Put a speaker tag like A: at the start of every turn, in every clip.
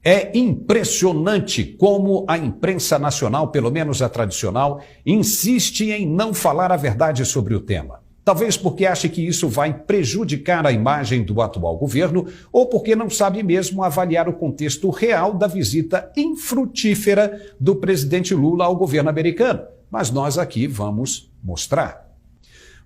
A: É impressionante como a imprensa nacional, pelo menos a tradicional, insiste em não falar a verdade sobre o tema. Talvez porque ache que isso vai prejudicar a imagem do atual governo ou porque não sabe mesmo avaliar o contexto real da visita infrutífera do presidente Lula ao governo americano. Mas nós aqui vamos mostrar.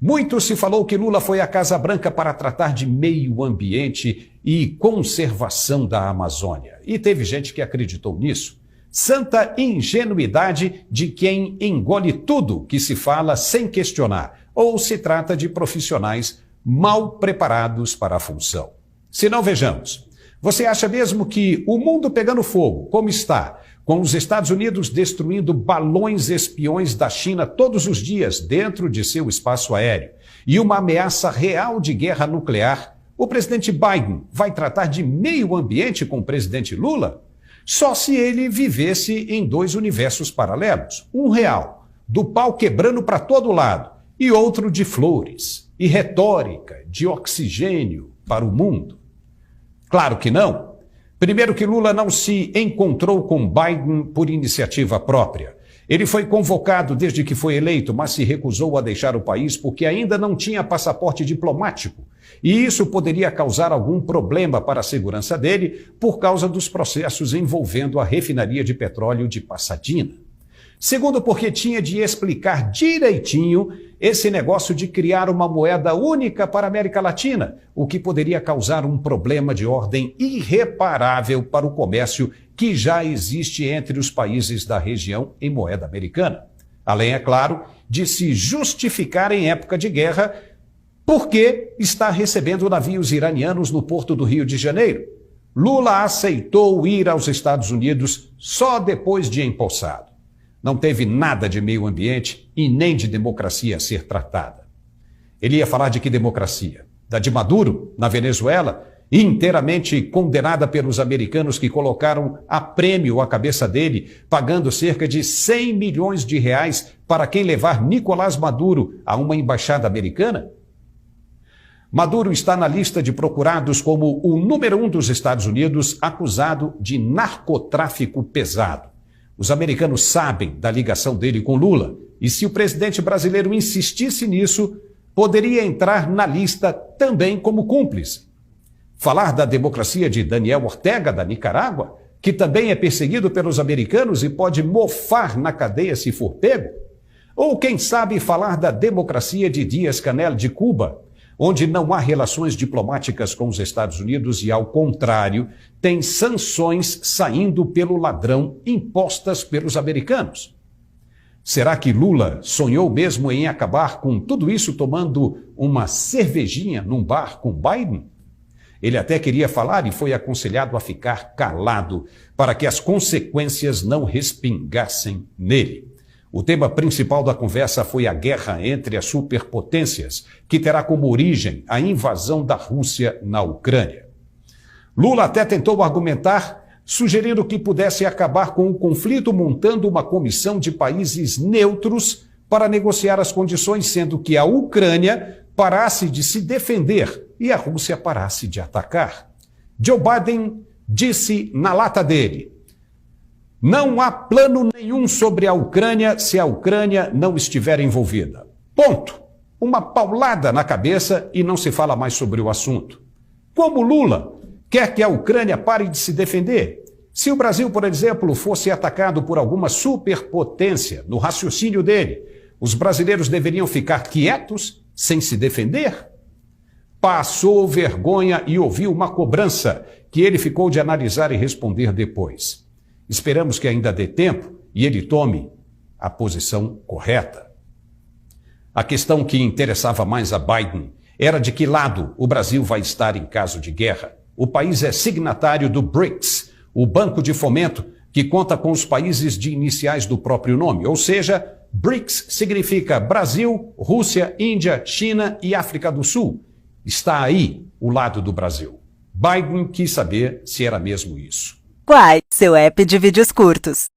A: Muito se falou que Lula foi à Casa Branca para tratar de meio ambiente e conservação da Amazônia. E teve gente que acreditou nisso. Santa ingenuidade de quem engole tudo que se fala sem questionar, ou se trata de profissionais mal preparados para a função. Se não, vejamos. Você acha mesmo que o mundo pegando fogo, como está, com os Estados Unidos destruindo balões espiões da China todos os dias dentro de seu espaço aéreo e uma ameaça real de guerra nuclear, o presidente Biden vai tratar de meio ambiente com o presidente Lula? Só se ele vivesse em dois universos paralelos, um real, do pau quebrando para todo lado, e outro de flores e retórica de oxigênio para o mundo. Claro que não. Primeiro que Lula não se encontrou com Biden por iniciativa própria. Ele foi convocado desde que foi eleito, mas se recusou a deixar o país porque ainda não tinha passaporte diplomático. E isso poderia causar algum problema para a segurança dele por causa dos processos envolvendo a refinaria de petróleo de Pasadena. Segundo, porque tinha de explicar direitinho esse negócio de criar uma moeda única para a América Latina, o que poderia causar um problema de ordem irreparável para o comércio que já existe entre os países da região em moeda americana. Além, é claro, de se justificar em época de guerra porque está recebendo navios iranianos no porto do Rio de Janeiro. Lula aceitou ir aos Estados Unidos só depois de empossado. Não teve nada de meio ambiente e nem de democracia a ser tratada. Ele ia falar de que democracia? Da de Maduro, na Venezuela, inteiramente condenada pelos americanos que colocaram a prêmio a cabeça dele, pagando cerca de 100 milhões de reais para quem levar Nicolás Maduro a uma embaixada americana? Maduro está na lista de procurados como o número 1 dos Estados Unidos, acusado de narcotráfico pesado. Os americanos sabem da ligação dele com Lula, e se o presidente brasileiro insistisse nisso, poderia entrar na lista também como cúmplice. Falar da democracia de Daniel Ortega, da Nicarágua, que também é perseguido pelos americanos e pode mofar na cadeia se for pego? Ou, quem sabe, falar da democracia de Díaz-Canel de Cuba, onde não há relações diplomáticas com os Estados Unidos e, ao contrário, tem sanções saindo pelo ladrão impostas pelos americanos. Será que Lula sonhou mesmo em acabar com tudo isso tomando uma cervejinha num bar com Biden? Ele até queria falar e foi aconselhado a ficar calado para que as consequências não respingassem nele. O tema principal da conversa foi a guerra entre as superpotências, que terá como origem a invasão da Rússia na Ucrânia. Lula até tentou argumentar, sugerindo que pudesse acabar com o conflito montando uma comissão de países neutros para negociar as condições, sendo que a Ucrânia parasse de se defender e a Rússia parasse de atacar. Joe Biden disse na lata dele: não há plano nenhum sobre a Ucrânia se a Ucrânia não estiver envolvida. Ponto. Uma paulada na cabeça e não se fala mais sobre o assunto. Como Lula quer que a Ucrânia pare de se defender? Se o Brasil, por exemplo, fosse atacado por alguma superpotência, no raciocínio dele, os brasileiros deveriam ficar quietos, sem se defender? Passou vergonha e ouviu uma cobrança que ele ficou de analisar e responder depois. Esperamos que ainda dê tempo e ele tome a posição correta. A questão que interessava mais a Biden era de que lado o Brasil vai estar em caso de guerra. O país é signatário do BRICS, o Banco de Fomento, que conta com os países de iniciais do próprio nome. Ou seja, BRICS significa Brasil, Rússia, Índia, China e África do Sul. Está aí o lado do Brasil. Biden quis saber se era mesmo isso.
B: Quai, seu app de vídeos curtos.